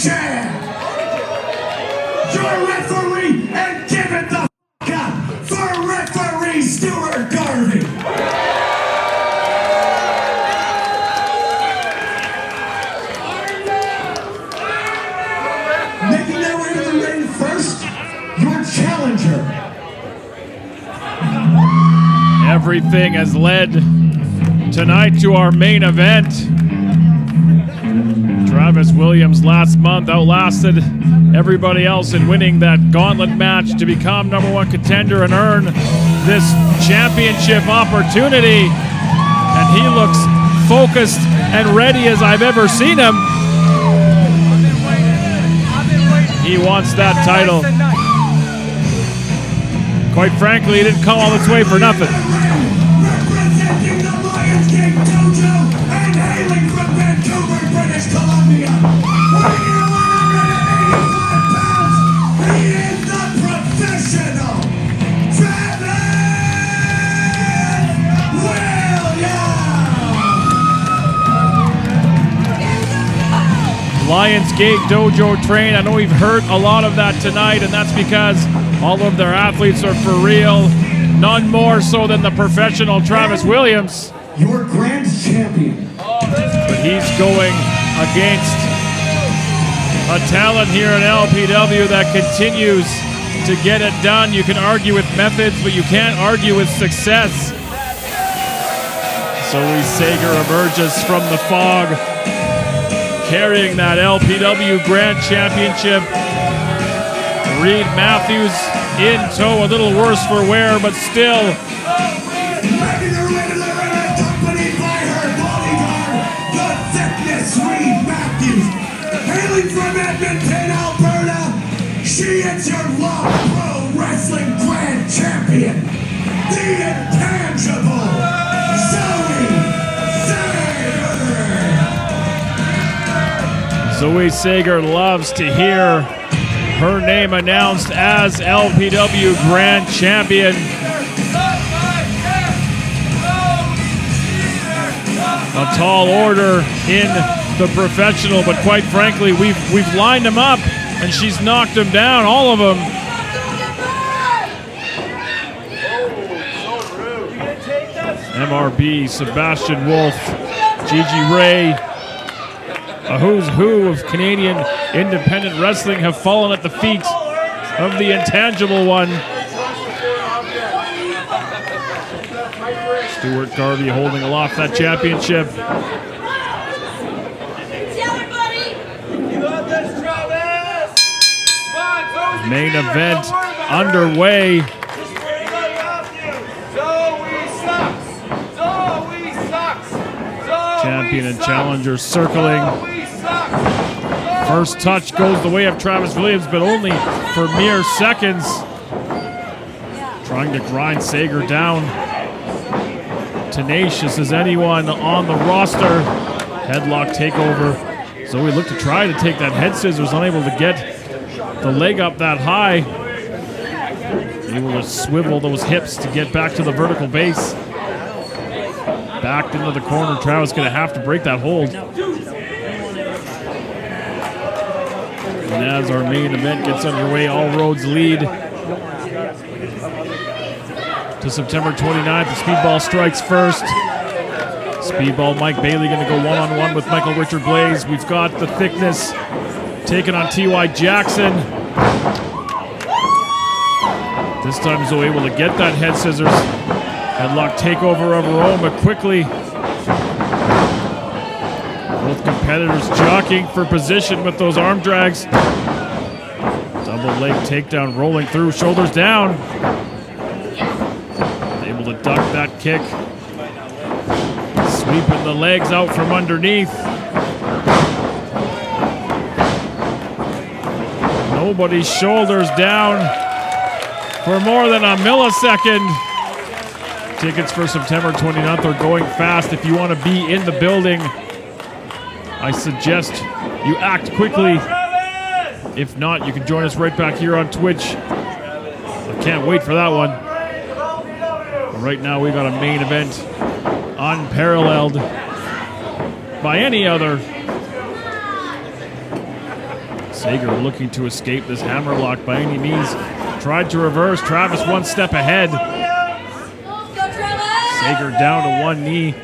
champ. Your referee, and give it the f*** up for referee Stuart Garvey. Making their way to the ring first, your challenger. Everything has led tonight to our main event. Travis Williams last month outlasted everybody else in winning that gauntlet match to become #1 contender and earn this championship opportunity. And he looks focused and ready as I've ever seen him. He wants that title. Quite frankly, he didn't come all this way for nothing. Representing the Lionsgate Dojo and hailing from Vancouver, British Columbia. Weighing in 185 pounds, he is the professional Travis Williams. Lionsgate Dojo train. I know we've heard a lot of that tonight, and that's because all of their athletes are for real. None more so than the professional Travis Williams. Your grand champion. But he's going against a talent here in LPW that continues to get it done. You can argue with methods, but you can't argue with success. Zoë Sager emerges from the fog, carrying that LPW Grand Championship. Reed Matthews in tow, a little worse for wear, but still. Making her way to the ring, accompanied by her bodyguard, the Thickness Reed Matthews. Hailing from Edmonton, Alberta, she is your Law Pro Wrestling Grand Champion, the Intangible Zoë Sager. Zoë Sager loves to hear her name announced as LPW Grand Champion. A tall order in the professional, but quite frankly, we've lined them up, and she's knocked them down, all of them. MRB, Sebastian Wolf, Gigi Ray, a who's who of Canadian independent wrestling have fallen at the feet of the Intangible One. Stuart Garvey holding aloft that championship. Main event underway. Champion and challenger circling. First touch goes the way of Travis Williams, but only for mere seconds. Trying to grind Sager down. Tenacious as anyone on the roster. Headlock takeover. Zoe looked to try to take that head scissors, unable to get the leg up that high. Able to swivel those hips to get back to the vertical base. Backed into the corner. Travis going to have to break that hold. And as our main event gets underway, all roads lead to September 29th. The Speedball strikes first. Speedball Mike Bailey going to go one-on-one with Michael Richard Blaze. We've got the Thickness taking on T.Y. Jackson. This time Zoe able to get that head scissors. Headlock takeover of her own, but quickly both competitors jockeying for position with those arm drags. Double leg takedown rolling through, shoulders down. Able to duck that kick. Sweeping the legs out from underneath. Nobody's shoulders down for more than a millisecond. Tickets for September 29th are going fast. If you want to be in the building, I suggest you act quickly. If not, you can join us right back here on Twitch. I can't wait for that one. But right now, we got a main event unparalleled by any other. Sager looking to escape this hammerlock by any means. Tried to reverse. Travis one step ahead. Sager down to one knee.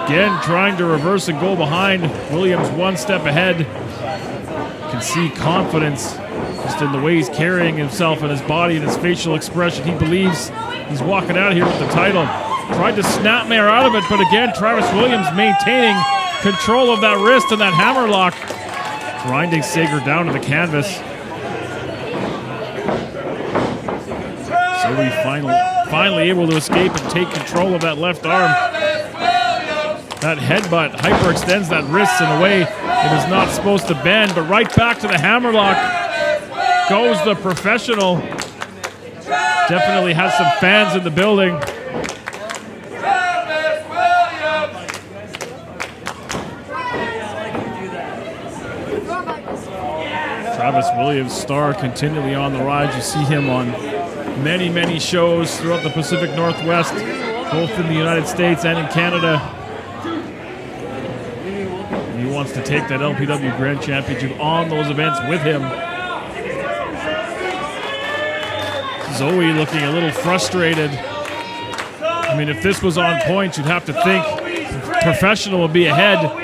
Again, trying to reverse and go behind. Williams one step ahead. You can see confidence just in the way he's carrying himself and his body and his facial expression. He believes he's walking out of here with the title. Tried to snapmare out of it, but again, Travis Williams maintaining control of that wrist and that hammerlock. Grinding Sager down to the canvas. So he finally able to escape and take control of that left arm. That headbutt hyperextends that wrist in a way it is not supposed to bend, but right back to the hammerlock goes the professional. Definitely has some fans in the building. Travis Williams' star continually on the rise. You see him on many, many shows throughout the Pacific Northwest, both in the United States and in Canada. And he wants to take that LPW Grand Championship on those events with him. Zoë looking a little frustrated. I mean, if this was on point, you'd have to think professional would be ahead.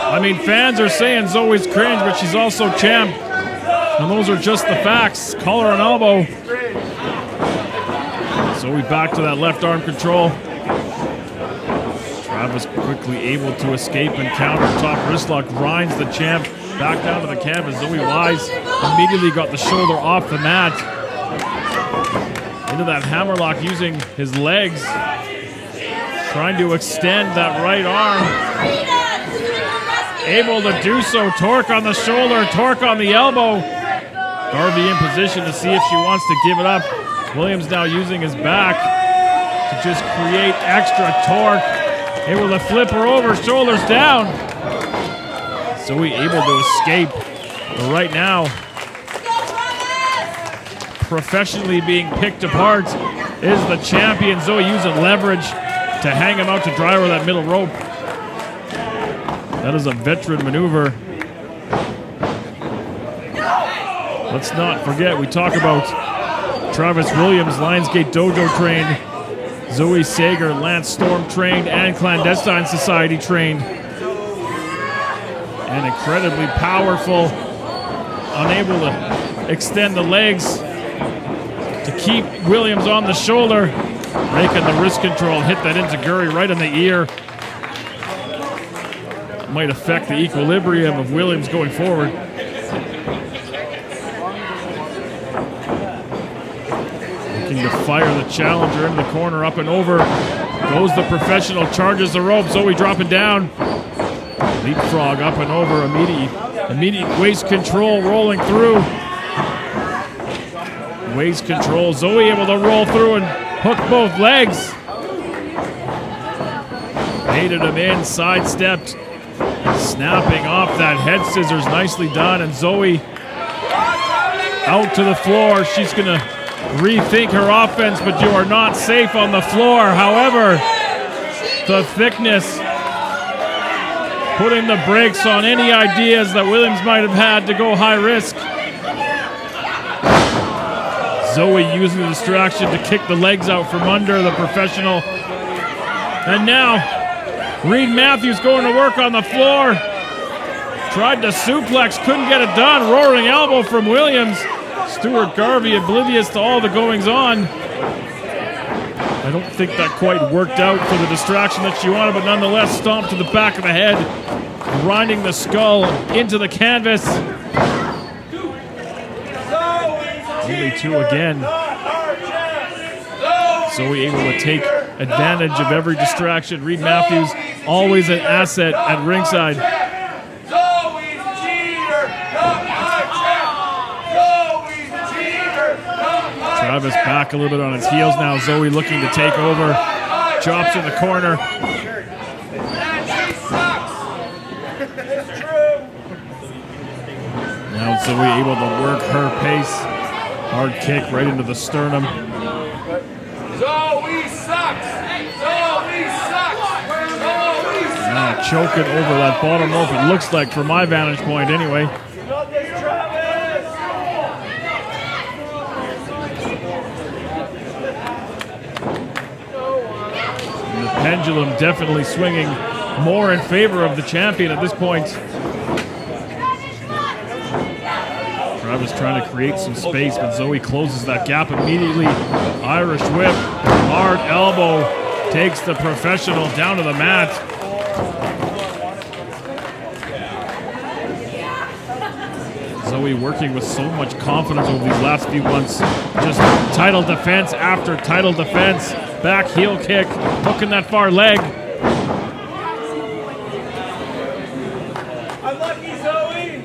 I mean, fans are saying Zoe's cringe, but she's also champ. And those are just the facts. Collar and elbow. Zoë back to that left arm control. Travis quickly able to escape and counter. Top wrist lock grinds the champ back down to the canvas. Zoë Wise immediately got the shoulder off the mat. Into that hammerlock using his legs. Trying to extend that right arm. Able to do so. Torque on the shoulder, torque on the elbow. Garvey in position to see if she wants to give it up. Williams now using his back to just create extra torque. Able to flip her over, shoulders down. Zoë able to escape. But right now, professionally being picked apart is the champion. Zoë using leverage to hang him out to dry over that middle rope. That is a veteran maneuver. Let's not forget, we talk about Travis Williams, Lionsgate Dojo trained, Zoë Sager, Lance Storm trained, and Clandestine Society trained. And incredibly powerful, unable to extend the legs to keep Williams on the shoulder, making the wrist control, hit that enziguri right in the ear. Might affect the equilibrium of Williams going forward. Looking to fire the challenger into the corner, up and over. Goes the professional, charges the rope. Zoë dropping down. Leapfrog up and over. Immediate waist control rolling through. Waist control. Zoë able to roll through and hook both legs. Baited him in, sidestepped. Snapping off that head scissors, nicely done, and Zoë out to the floor. She's gonna rethink her offense, but you are not safe on the floor. However, the thickness, putting the brakes on any ideas that Williams might have had to go high risk. Zoë using the distraction to kick the legs out from under the professional. And now, Reed Matthews going to work on the floor. Tried to suplex, couldn't get it done. Roaring elbow from Williams. Stuart Garvey oblivious to all the goings on. I don't think that quite worked out for the distraction that she wanted, but nonetheless stomped to the back of the head, grinding the skull into the canvas. Only two again. Zoë able to take advantage of every distraction. Reed Matthews, always an asset at ringside. Travis back a little bit on his heels now. Zoë looking to take over. Chops in the corner. Now Zoë able to work her pace. Hard kick right into the sternum. Zoë sucks! Zoë sucks! choking over that bottom rope, it looks like, from my vantage point anyway. And the pendulum definitely swinging more in favor of the champion at this point. Travis trying to create some space, but Zoë closes that gap immediately. Irish whip, hard elbow, takes the professional down to the mat. Zoë working with so much confidence over these last few months. Just title defense after title defense. Back heel kick, hooking that far leg. Unlucky, Zoë!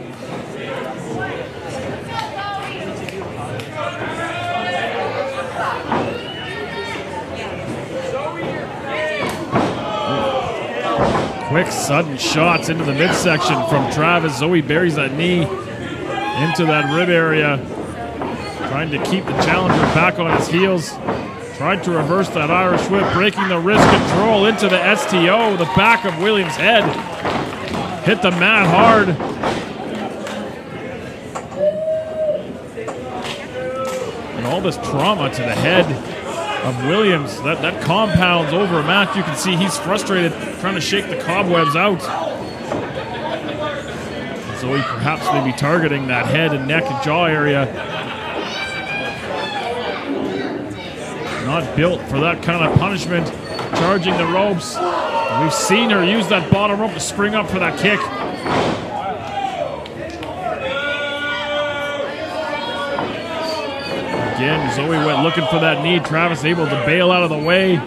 Quick, sudden shots into the midsection from Travis. Zoë buries that knee into that rib area, trying to keep the challenger back on his heels. Tried to reverse that Irish whip, breaking the wrist control into the STO. The back of Williams' head hit the mat hard. And all this trauma to the head of Williams, that compounds over a match. You can see he's frustrated, trying to shake the cobwebs out. Zoë perhaps maybe targeting that head and neck and jaw area. Not built for that kind of punishment, charging the ropes. We've seen her use that bottom rope to spring up for that kick. Again, Zoë went looking for that knee. Travis able to bail out of the way.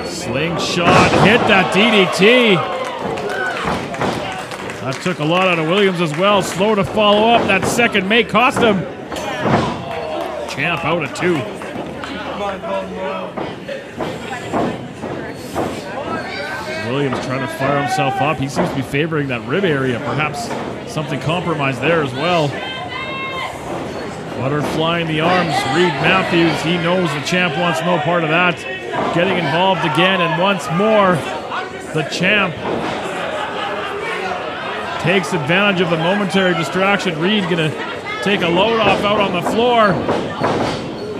Slingshot, hit that DDT. That took a lot out of Williams as well. Slow to follow up. That second may cost him. Champ out at 2. Williams trying to fire himself up. He seems to be favoring that rib area. Perhaps something compromised there as well. Butterflying the arms. Reed Matthews, he knows the champ wants no part of that. Getting involved again, and once more, the champ takes advantage of the momentary distraction. Reed gonna take a load off out on the floor.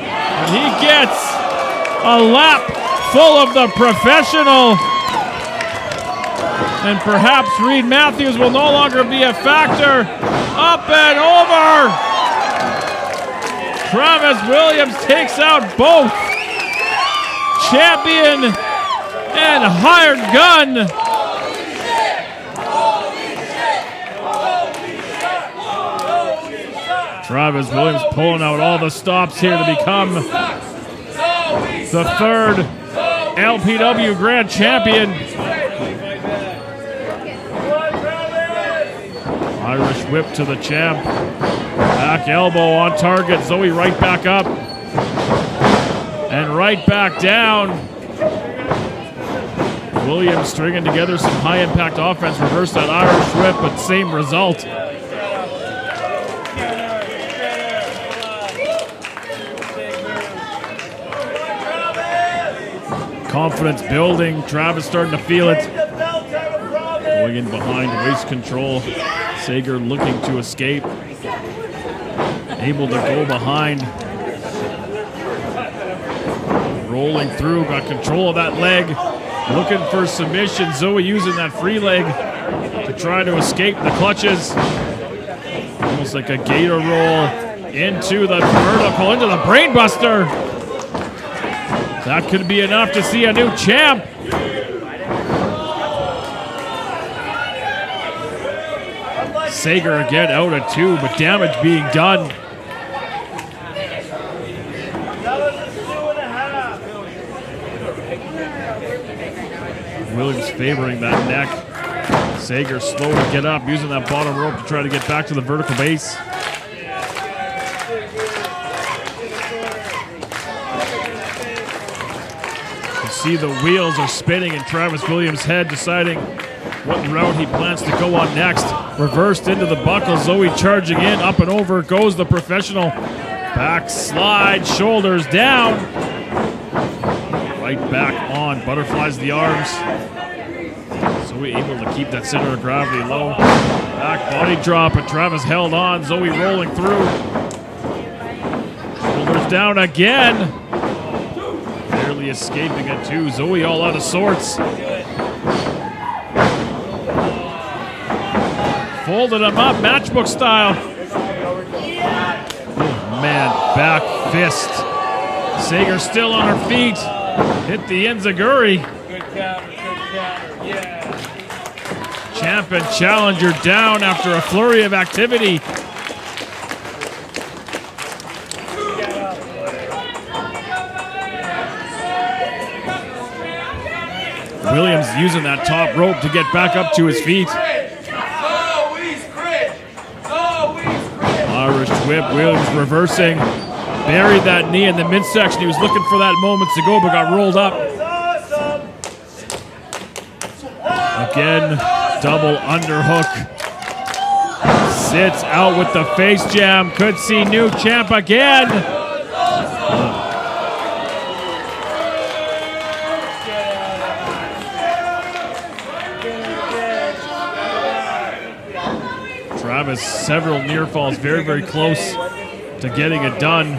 And he gets a lap full of the professional. And perhaps Reed Matthews will no longer be a factor. Up and over. Travis Williams takes out both champion and hired gun. Travis Williams pulling out all the stops here to become the third LPW Grand Champion. Irish whip to the champ. Back elbow on target. Zoë right back up. And right back down. Williams stringing together some high impact offense. Reverse that Irish whip, but same result. Confidence building. Travis starting to feel it. Going in behind, waist control. Sager looking to escape. Able to go behind. Rolling through, got control of that leg. Looking for submission. Zoë using that free leg to try to escape the clutches. Almost like a gator roll into the vertical, into the brainbuster. That could be enough to see a new champ. Sager again out at 2, but damage being done. Williams favoring that neck. Sager slow to get up, using that bottom rope to try to get back to the vertical base. You can see the wheels are spinning in Travis Williams' head, deciding what route he plans to go on next. Reversed into the buckle. Zoë charging in. Up and over goes the professional. Back slide. Shoulders down. Right back on. Butterflies the arms. Zoe able to keep that center of gravity low. Back body drop, and Travis held on. Zoe rolling through. Shoulders down again. Barely escaping it too. Zoe all out of sorts. Folded him up, matchbook style. Oh man, back fist. Sager still on her feet. Hit the enziguri. Good counter, yeah. Champ and challenger down after a flurry of activity. Williams using that top rope to get back up to his feet. Irish whip, Williams reversing. Buried that knee in the midsection. He was looking for that moments ago, but got rolled up. Again, double underhook. Sits out with the face jam. Could see new champ again. Travis, several near falls, very, very close to getting it done.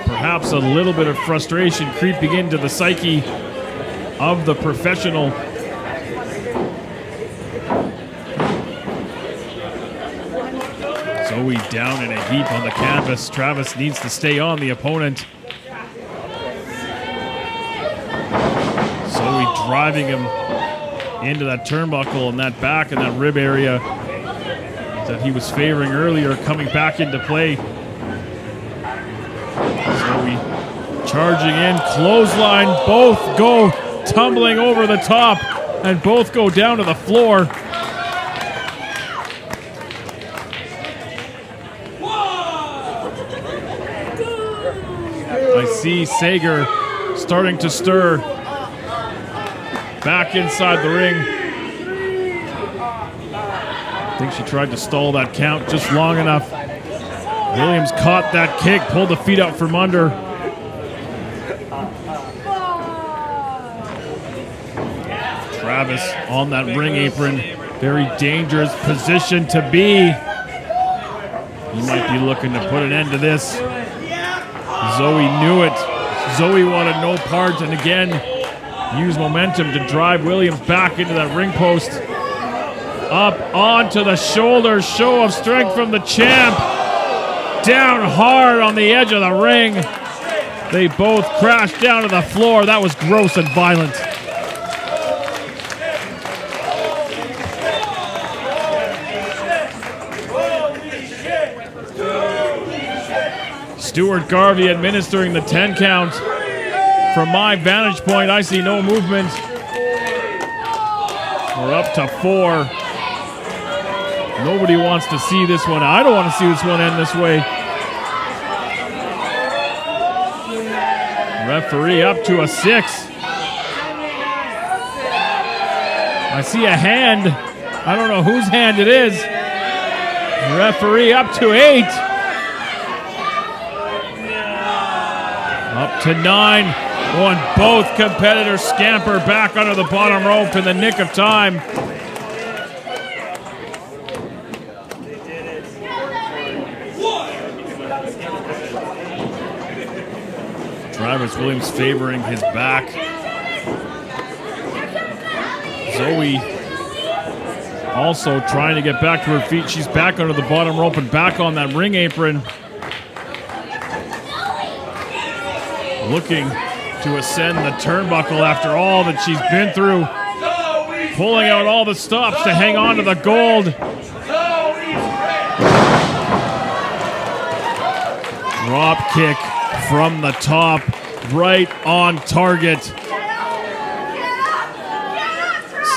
Perhaps a little bit of frustration creeping into the psyche of the professional. Zoe down in a heap on the canvas. Travis needs to stay on the opponent. Zoe driving him into that turnbuckle and that back and that rib area that he was favoring earlier, coming back into play. Zoe charging in, clothesline, both go tumbling over the top and both go down to the floor. I see Sager starting to stir back inside the ring. I think she tried to stall that count just long enough. Williams caught that kick, pulled the feet out from under. Travis on that ring apron. Very dangerous position to be. He might be looking to put an end to this. Zoe knew it. Zoe wanted no part, and again, use momentum to drive Williams back into that ring post. Up onto the shoulders. Show of strength from the champ. Down hard on the edge of the ring. They both crashed down to the floor. That was gross and violent. Stuart Garvey administering the 10 count. From my vantage point, I see no movement. We're up to 4. Nobody wants to see this one. I don't want to see this one end this way. Referee up to a 6. I see a hand. I don't know whose hand it is. Referee up to 8. Up to 9. And both competitors scamper back under the bottom rope in the nick of time. Travis Williams favoring his back. Zoe also trying to get back to her feet. She's back under the bottom rope and back on that ring apron. Looking to ascend the turnbuckle after all that she's been through. Pulling out all the stops to hang on to the gold. Drop kick from the top, right on target.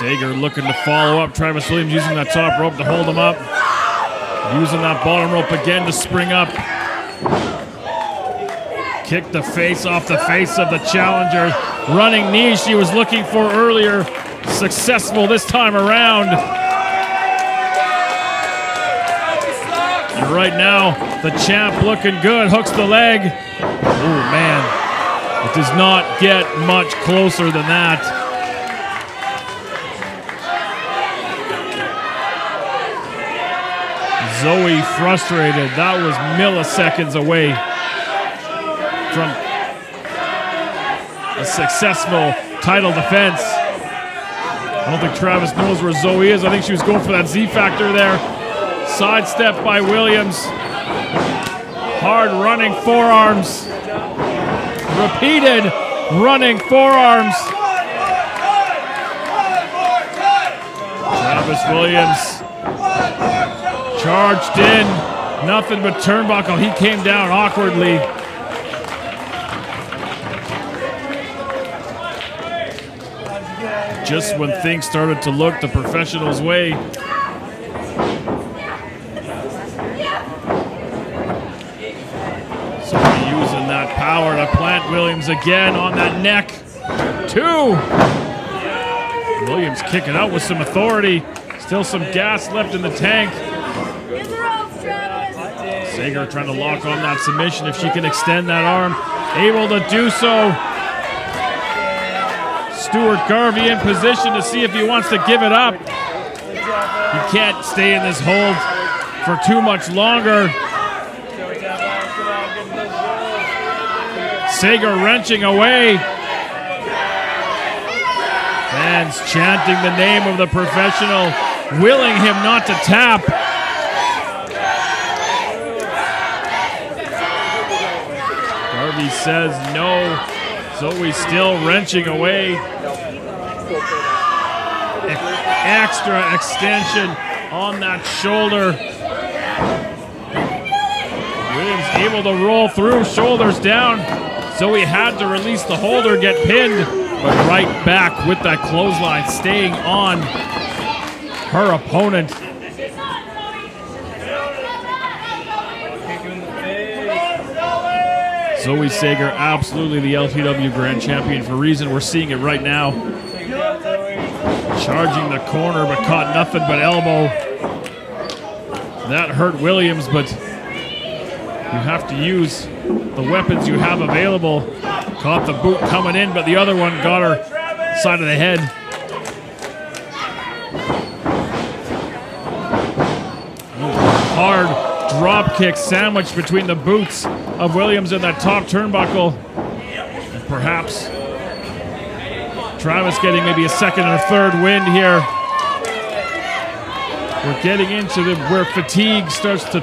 Sager looking to follow up. Travis Williams using that top rope to hold him up. Using that bottom rope again to spring up. Kicked the face off the face of the challenger. Running knee she was looking for earlier. Successful this time around. And right now, the champ looking good. Hooks the leg. Oh, man. It does not get much closer than that. Zoë frustrated. That was milliseconds away from a successful title defense. I don't think Travis knows where Zoë is. I think she was going for that Z factor there. Sidestep by Williams. Hard running forearms. Repeated running forearms. Travis Williams charged in. Nothing but turnbuckle. He came down awkwardly. Just when things started to look the professionals' way. So using that power to plant Williams again on that neck. 2. Williams kicking out with some authority. Still some gas left in the tank. Sager trying to lock on that submission if she can extend that arm. Able to do so. Stuart Garvey in position to see if he wants to give it up. He can't stay in this hold for too much longer. Sager wrenching away. Fans chanting the name of the professional, willing him not to tap. Garvey says no. Zoe still wrenching away. Extra extension on that shoulder. Williams able to roll through, shoulders down. Zoe had to release the holder, get pinned, but right back with that clothesline, staying on her opponent. Zoë Sager, absolutely the LPW Grand Champion for a reason. We're seeing it right now. Charging the corner, but caught nothing but elbow. That hurt Williams, but you have to use the weapons you have available. Caught the boot coming in, but the other one got her side of the head. Hard drop kick sandwiched between the boots of Williams in that top turnbuckle. And perhaps Travis getting maybe a second or third wind here. We're getting into where fatigue starts to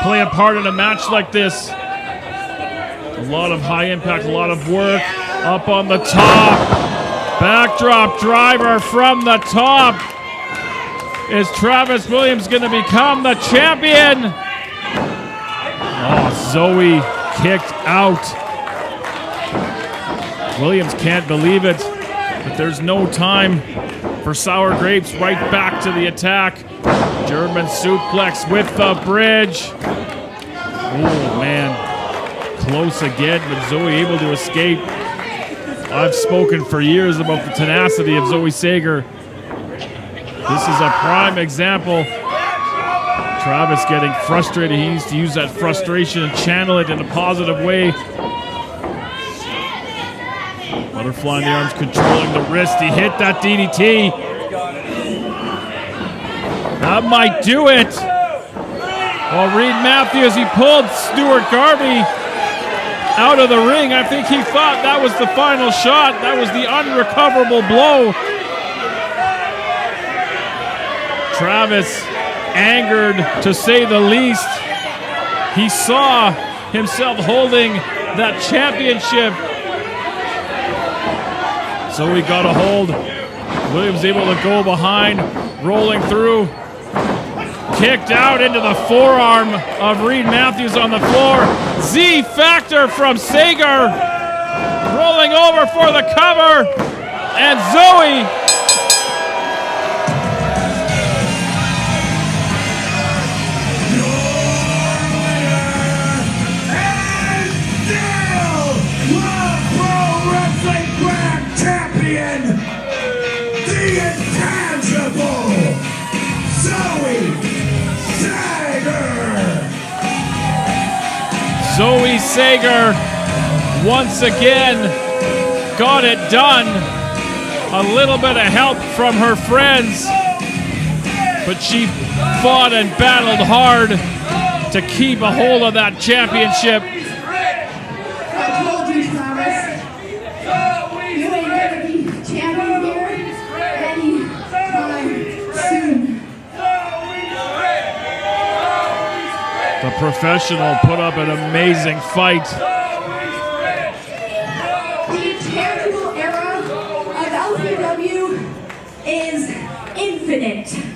play a part in a match like this. A lot of high impact, a lot of work. Up on the top. Backdrop driver from the top. Is Travis Williams going to become the champion? Oh, Zoe kicked out. Williams can't believe it, but there's no time for sour grapes. Right back to the attack. German suplex with the bridge. Oh, man. Close again, but Zoe able to escape. I've spoken for years about the tenacity of Zoë Sager. This is a prime example. Travis getting frustrated. He needs to use that frustration and channel it in a positive way. Butterfly in the arms, controlling the wrist. He hit that DDT. That might do it. Well, Reed Matthews, he pulled Stuart Garvey out of the ring. I think he thought that was the final shot. That was the unrecoverable blow. Travis angered, to say the least. He saw himself holding that championship. So he got a hold. Williams able to go behind, rolling through. Kicked out into the forearm of Reed Matthews on the floor. Z factor from Sager. Rolling over for the cover. And Zoe champion, the intangible Zoë Sager. Zoë Sager once again got it done. A little bit of help from her friends. but she fought and battled hard to keep a hold of that championship. I told you, Thomas. You ain't gonna be champion here anytime soon. The professional put up an amazing fight. The intangible era of LPW is infinite.